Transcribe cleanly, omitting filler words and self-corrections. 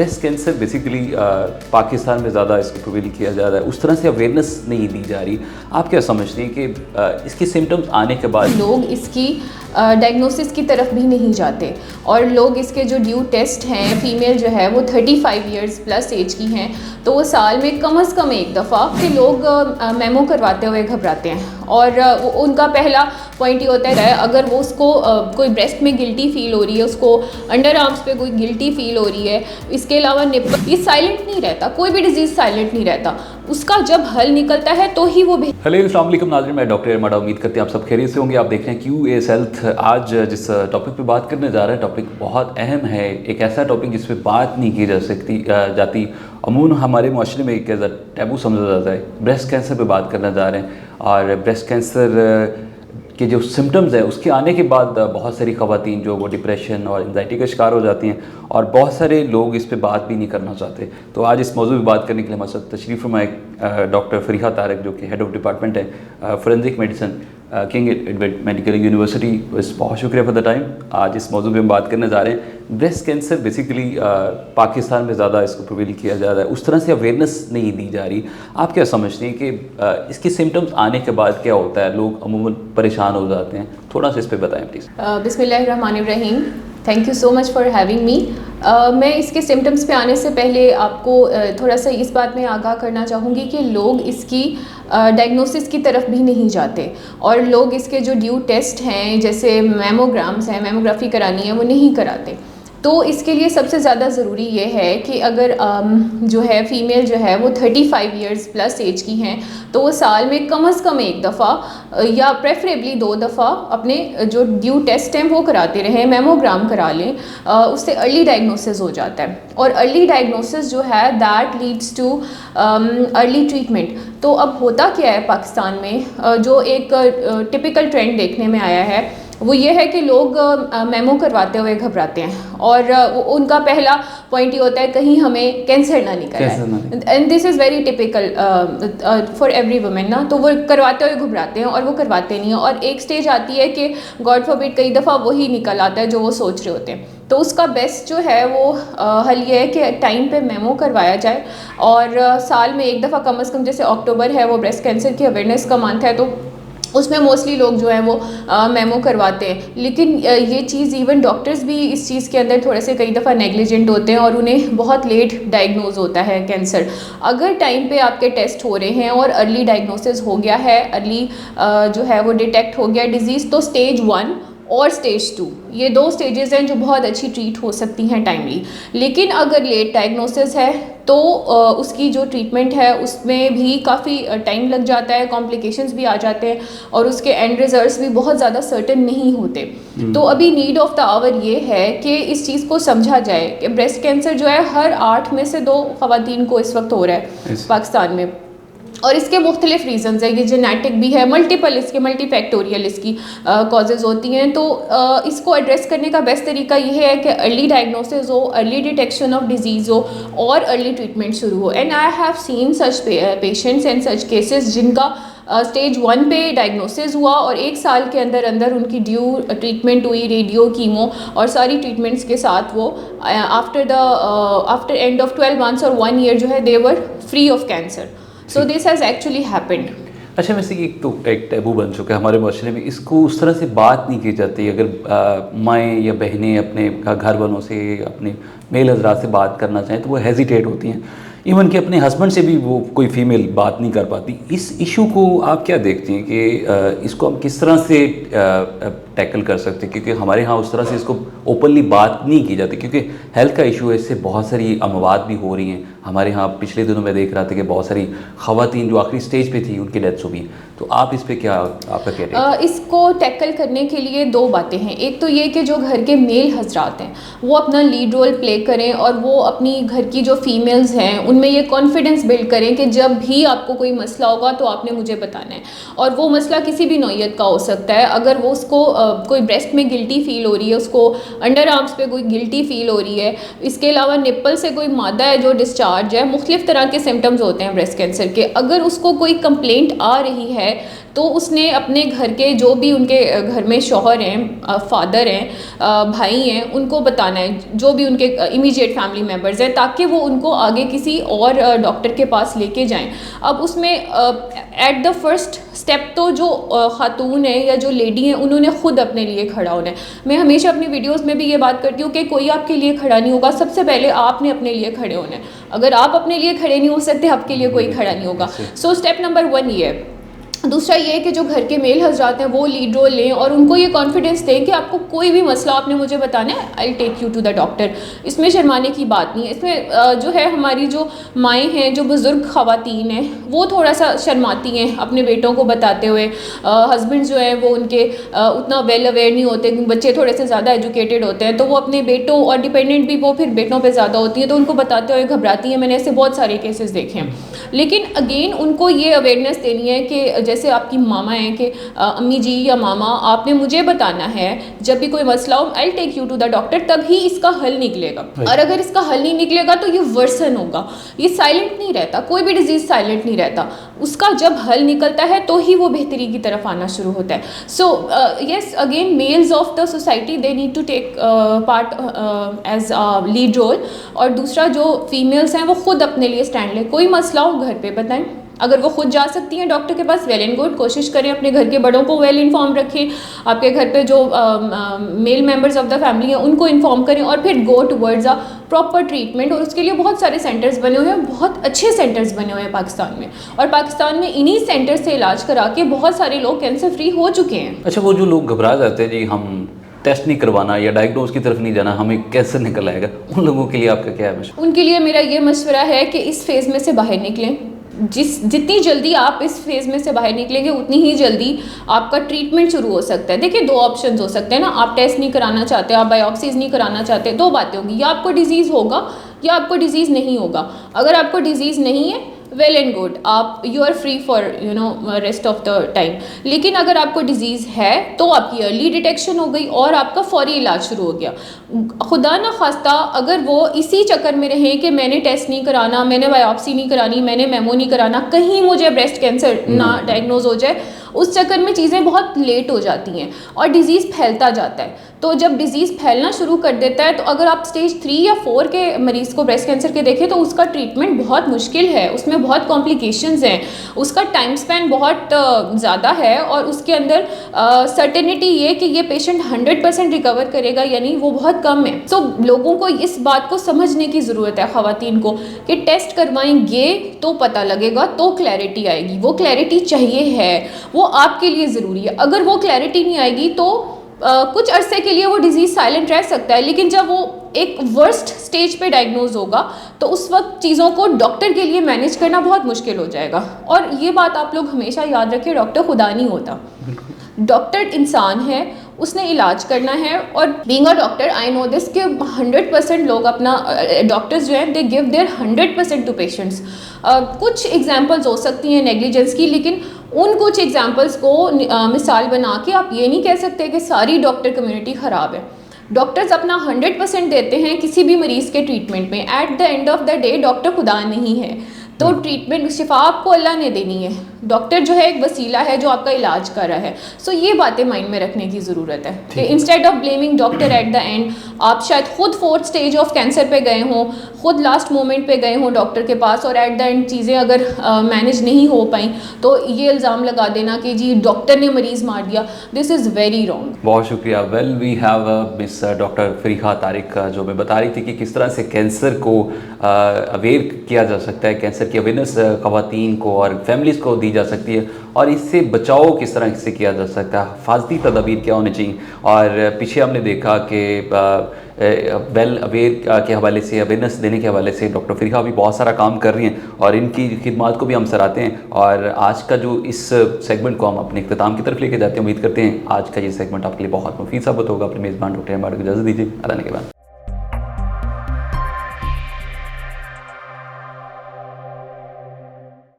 Breast cancer basically Pakistan में ज़्यादा इसको प्रिवेल किया जा रहा है, उस तरह से अवेयरनेस नहीं दी जा रही। आप क्या समझते हैं कि इसके सिम्टम्स आने के बाद लोग इसकी डायग्नोसिस की तरफ भी नहीं जाते और लोग इसके जो ड्यू टेस्ट हैं, फीमेल जो है वो 35 इयर्स प्लस एज की हैं, तो वो साल में कम से कम एक दफ़ा के लोग मेमो करवाते हुए घबराते हैं। और उनका पहला पॉइंट ये होता है, अगर वो उसको कोई ब्रेस्ट में गिल्टी फील हो रही है, उसको अंडर आर्म्स पे कोई गिल्टी फील हो रही है, इसके अलावा निप्पल, ये साइलेंट नहीं रहता, कोई भी डिजीज़ साइलेंट नहीं रहता, उसका जब हल निकलता है तो ही वो हेलो अस्सलाम वालेकुम नाज़रीन, मैं डॉक्टर अरमाडा, उम्मीद करते हैं आप सब खैरियत से होंगे। आप देख रहे हैं QAS हेल्थ। आज जिस टॉपिक पे बात करने जा रहे हैं, टॉपिक बहुत अहम है, एक ऐसा टॉपिक जिस पे बात नहीं की जाती अमूमन हमारे माशरे में एक ऐसा टैबू समझा जाता है। ब्रेस्ट कैंसर पे बात करने जा रहे हैं और ब्रेस्ट कैंसर के जो सिम्टम्स हैं उसके आने के बाद बहुत सारी ख़वातीन जो वो डिप्रेशन और एंजाइटी का शिकार हो जाती हैं और बहुत सारे लोग इस पे बात भी नहीं करना चाहते। तो आज इस मौजूद पर बात करने के लिए हमारे साथ तशरीफ़ फरमाए डॉक्टर फरीहा तारक, जो कि हेड ऑफ डिपार्टमेंट है forensic medicine king Edward medical university. बहुत शुक्रिया फॉर द टाइम। आज इस मौजूद पर हम बात करने जा रहे हैं ब्रेस्ट कैंसर बेसिकली पाकिस्तान में ज़्यादा इसको प्रिवेल किया जा रहा है, उस तरह से अवेयरनेस नहीं दी जा रही। आप क्या समझते हैं कि इसके सिम्टम्स आने के बाद क्या होता है? लोग अमूमन परेशान हो जाते हैं, थोड़ा सा इस पर बताएं प्लीज़। बिस्मिल्लाहिर्रहमानिर्रहीम, thank you so much for having me. मैं इसके सिम्टम्स पे आने से पहले आपको थोड़ा सा इस बात में आगाह करना चाहूँगी कि लोग इसकी डायग्नोसिस की तरफ भी नहीं जाते और लोग इसके जो ड्यू टेस्ट हैं, जैसे मेमोग्राम्स हैं, मेमोग्राफी करानी है, वो नहीं कराते। तो इसके लिए सबसे ज़्यादा ज़रूरी ये है कि अगर जो है फ़ीमेल जो है वो 35 इयर्स प्लस एज की हैं, तो वो साल में कम से कम एक दफ़ा या प्रेफरेबली 2 दफ़ा अपने जो ड्यू टेस्ट हैं वो कराते रहें, मेमोग्राम करा लें। उससे अर्ली डायग्नोसिस हो जाता है और अर्ली डायग्नोसिस जो है that leads too early treatment. तो अब होता क्या है पाकिस्तान में, जो एक टिपिकल ट्रेंड देखने में आया है वो ये है कि लोग मेमो करवाते हुए घबराते हैं और उनका पहला पॉइंट ये होता है कहीं हमें कैंसर ना निकल आए। And this is very typical for every women ना, तो वो करवाते हुए घबराते हैं और वो करवाते नहीं हैं और एक स्टेज आती है कि गॉड फॉरबिड कई दफ़ा वही निकल आता है जो वो सोच रहे होते हैं। तो उसका बेस्ट जो है वो हल ये है कि टाइम पे मेमो करवाया जाए और साल में एक दफ़ा कम से कम, जैसे अक्टूबर है वो ब्रेस्ट कैंसर की अवेयरनेस का मंथ है, तो उसमें मोस्टली लोग जो हैं वो मेमो करवाते हैं। लेकिन ये चीज़ इवन डॉक्टर्स भी इस चीज़ के अंदर थोड़े से कई दफ़ा नेग्लिजेंट होते हैं और उन्हें बहुत लेट डायग्नोज होता है कैंसर। अगर टाइम पे आपके टेस्ट हो रहे हैं और अर्ली डायग्नोसिस हो गया है, अर्ली जो है वो डिटेक्ट हो गया डिज़ीज़, तो स्टेज 1 और स्टेज 2 ये 2 स्टेजेस हैं जो बहुत अच्छी ट्रीट हो सकती हैं टाइमली। लेकिन अगर लेट डायग्नोसिस है तो उसकी जो ट्रीटमेंट है उसमें भी काफ़ी टाइम लग जाता है, कॉम्प्लिकेशंस भी आ जाते हैं और उसके एंड रिजल्ट्स भी बहुत ज़्यादा सर्टेन नहीं होते। तो अभी नीड ऑफ द आवर ये है कि इस चीज़ को समझा जाए कि ब्रेस्ट कैंसर जो है हर 8 में से 2 ख़वातीन को इस वक्त हो रहा है पाकिस्तान में और इसके मुख्तलिफ रीज़न्स हैं। ये जेनेटिक भी है, मल्टीपल इसके मल्टीफैक्टोरियल इसकी कॉजेज़ होती हैं। तो इसको एड्रेस करने का बेस्ट तरीका ये है कि अर्ली डायग्नोसिस हो, अर्ली डिटेक्शन ऑफ डिजीज़ हो और अर्ली ट्रीटमेंट शुरू हो। And I have seen such patients and such cases जिनका स्टेज 1 पे डायग्नोसिस हुआ और 1 साल के अंदर अंदर उनकी ड्यू ट्रीटमेंट हुई, रेडियो, कीमो और सारी ट्रीटमेंट्स के साथ वो आफ्टर एंड ऑफ 12 मंथ्स और 1 ईयर जो है they were free of cancer. So this has actually happened. अच्छा, वैसे कि एक टैबू बन चुका है हमारे माशरे में, इसको उस तरह से बात नहीं की जाती। अगर माएँ या बहनें अपने घर वालों से, अपने मेल हजरात से बात करना चाहें तो वो हेजिटेट होती हैं। इवन कि अपने हस्बैंड से भी वो कोई फीमेल बात नहीं कर पाती। इस इशू को आप क्या देखती हैं कि इसको हम किस तरह से टैकल कर सकते हैं? क्योंकि हमारे यहाँ उस तरह से इसको ओपनली बात नहीं की जाती, क्योंकि हेल्थ का इशू है, इससे बहुत सारी अमवात भी हो रही हैं। हमारे यहाँ पिछले दिनों में देख रहा था कि बहुत सारी ख़वातीन जो आखिरी स्टेज पे थी उनकी डेथ्स हुई। तो आप इस पे क्या, आपका क्या है? इसको टैकल करने के लिए 2 बातें हैं। एक तो ये कि जो घर के मेल हजरात हैं वो अपना लीड रोल प्ले करें और वो अपनी घर की जो फीमेल्स हैं उनमें ये कॉन्फिडेंस बिल्ड करें कि जब भी आपको कोई मसला होगा तो आपने मुझे बताना है। और वो मसला किसी भी नौइयत का हो सकता है। अगर वो उसको कोई ब्रेस्ट में गिल्टी फील हो रही है, उसको अंडर आर्म्स पे कोई गिल्टी फील हो रही है, इसके अलावा निप्पल से कोई मादा है जो डिस्चार्ज है, मुख्तलिफ तरह के सिम्टम्स होते हैं ब्रेस्ट कैंसर के। अगर उसको कोई कंप्लेंट आ रही है तो उसने अपने घर के जो भी उनके घर में शौहर हैं, फादर हैं, भाई हैं, उनको बताना है, जो भी उनके इमीडिएट फैमिली मेम्बर्स हैं, ताकि वो उनको आगे किसी और डॉक्टर के पास लेके जाएं। अब उसमें एट द फर्स्ट स्टेप तो जो खातून है या जो लेडी है उन्होंने खुद अपने लिए खड़ा होना है। मैं हमेशा अपनी वीडियोस में भी ये बात करती हूँ कि कोई आपके लिए खड़ा नहीं होगा, सबसे पहले आपने अपने लिए खड़े होना है। अगर आप अपने लिए खड़े नहीं हो सकते, आपके लिए कोई खड़ा नहीं होगा। सो स्टेप नंबर 1 ये है। दूसरा ये है कि जो घर के मेल हजरात हैं वो लीड रोल लें और उनको ये कॉन्फिडेंस दें कि आपको कोई भी मसला आपने मुझे बताना है, I take you to the doctor. इसमें शर्माने की बात नहीं है। इसमें जो है हमारी जो माएँ हैं, जो बुज़ुर्ग ख़वातीन हैं, वो थोड़ा सा शर्माती हैं अपने बेटों को बताते हुए। हस्बैंड जो है वो उनके उतना वेल अवेयर नहीं होते, बच्चे थोड़े से ज़्यादा एजुकेटेड होते हैं, तो वो अपने बेटों और डिपेंडेंट भी वो फिर बेटों पर ज़्यादा होती हैं, तो उनको बताते हुए घबराती हैं। मैंने ऐसे बहुत सारे केसेस देखे हैं। लेकिन अगेन उनको ये अवेयरनेस देनी है कि जैसे आपकी मामा है कि अम्मी जी या मामा, आपने मुझे बताना है जब भी कोई मसला हो, I take you to the doctor, तभी इसका हल निकलेगा। और अगर इसका हल नहीं निकलेगा तो ये वर्सन होगा। ये साइलेंट नहीं रहता, कोई भी डिजीज़ साइलेंट नहीं रहता। उसका जब हल निकलता है तो ही वो बेहतरी की तरफ आना शुरू होता है। So yes, again males of the society they need to take part as lead role. और दूसरा जो फीमेल्स हैं वो खुद अपने लिए स्टैंड लें। कोई मसला हो घर पे बताएं। अगर वो खुद जा सकती हैं डॉक्टर के पास, वेल एंड गुड, कोशिश करें अपने घर के बड़ों को वेल इन्फॉर्म रखें। आपके घर पे जो male members of the family हैं उनको इन्फॉर्म करें और फिर go towards a proper treatment. और उसके लिए बहुत सारे सेंटर्स बने हुए हैं, बहुत अच्छे सेंटर्स बने हुए हैं पाकिस्तान में। और पाकिस्तान में इन्हीं सेंटर से इलाज करा के बहुत सारे लोग कैंसर फ्री हो चुके हैं। अच्छा, वो जो लोग घबरा जाते हैं जी, हम टेस्ट नहीं करवाना या डायग्नोज की तरफ नहीं जाना, हमें कैंसर निकल आएगा, उन लोगों के लिए आपका क्या है मशवरा? उनके लिए मेरा ये मशवरा है कि इस फेज़ में से बाहर निकलें। जितनी जल्दी आप इस फेज़ में से बाहर निकलेंगे उतनी ही जल्दी आपका ट्रीटमेंट शुरू हो सकता है। देखिए, 2 ऑप्शंस हो सकते हैं ना। आप टेस्ट नहीं कराना चाहते, आप बायोप्सीज नहीं कराना चाहते, 2 बातें होंगी, या आपको डिजीज़ होगा या आपको डिजीज़ नहीं होगा। अगर आपको डिजीज़ नहीं है, वेल एंड गुड, आप you are free for rest of the time. लेकिन अगर आपको डिजीज़ है तो आपकी अर्ली डिटेक्शन हो गई और आपका फौरी इलाज शुरू हो गया। खुदा ना खास्ता अगर वो इसी चक्कर में रहें कि मैंने टेस्ट नहीं कराना, मैंने बायोप्सी नहीं करानी, मैंने मेमो नहीं कराना, कहीं मुझे ब्रेस्ट कैंसर ना डायग्नोज हो जाए, उस चक्कर में चीज़ें बहुत लेट हो जाती हैं और डिज़ीज़ फैलता जाता है। तो जब डिज़ीज़ फैलना शुरू कर देता है, तो अगर आप स्टेज 3 या 4 के मरीज़ को ब्रेस्ट कैंसर के देखें तो उसका ट्रीटमेंट बहुत मुश्किल है, उसमें बहुत कॉम्प्लिकेशंस हैं, उसका टाइम स्पैन बहुत ज़्यादा है और उसके अंदर सर्टेनिटी ये कि ये पेशेंट 100% रिकवर करेगा यानी वो बहुत कम है। तो लोगों को इस बात को समझने की ज़रूरत है, ख़वातीन को, कि टेस्ट करवाएंगे तो पता लगेगा, तो क्लैरिटी आएगी। वो क्लैरिटी चाहिए है, वो आपके लिए ज़रूरी है। अगर वो क्लैरिटी नहीं आएगी तो कुछ अरसे के लिए वो डिज़ीज़ साइलेंट रह सकता है, लेकिन जब वो एक वर्स्ट स्टेज पे डायग्नोज होगा तो उस वक्त चीज़ों को डॉक्टर के लिए मैनेज करना बहुत मुश्किल हो जाएगा। और ये बात आप लोग हमेशा याद रखें, डॉक्टर खुदा नहीं होता, डॉक्टर इंसान है, उसने इलाज करना है। और being a doctor I know this कि 100% लोग अपना डॉक्टर्स जो हैं they give their 100% to patients. कुछ एग्जांपल्स हो सकती हैं नेग्लिजेंस की, लेकिन उन कुछ एग्जांपल्स को मिसाल बना के आप ये नहीं कह सकते कि सारी डॉक्टर कम्युनिटी ख़राब है। डॉक्टर्स अपना 100% देते हैं किसी भी मरीज़ के ट्रीटमेंट में। At the end of the day doctor खुदा नहीं है, तो ट्रीटमेंट शिफा आपको अल्लाह ने देनी है। डॉक्टर जो है एक वसीला है जो आपका इलाज कर रहा है। सो ये बातें माइंड में रखने की ज़रूरत है कि instead of blaming doctor at the end, आप शायद खुद 4th स्टेज ऑफ कैंसर पे गए हों, खुद लास्ट मोमेंट पे गए हों डॉक्टर के पास और एट द एंड चीज़ें अगर मैनेज नहीं हो पाई तो ये इल्ज़ाम लगा देना कि जी डॉक्टर ने मरीज़ मार दिया, दिस इज़ वेरी रॉन्ग। बहुत शुक्रिया। Well, we have miss doctor Fariha Tariq जो मैं बता रही थी कि किस तरह से कैंसर को अवेयर किया जा सकता है, कैंसर की अवेयरनेस ख़वातीन को और फैमिलीज़ को दी जा सकती है और इससे बचाव किस तरह से किया जा सकता है, हिफाजती तदाबीर क्या होनी चाहिए। और पीछे हमने देखा कि वेल अवेयर के हवाले से, अवेयरनेस देने के हवाले से डॉक्टर फरीहा भी बहुत सारा काम कर रही हैं और इनकी खिदमात को भी हम सराहते हैं। और आज का जो इस सेगमेंट को हम अपने इख्तिताम की तरफ लेके जाते हैं, उम्मीद करते हैं आज का ये सेगमेंट आपके लिए बहुत मुफीद साबित होगा। अपने मेज़बान डॉक्टर एम को इजाज़त दीजिए, अल्लाह के बाद।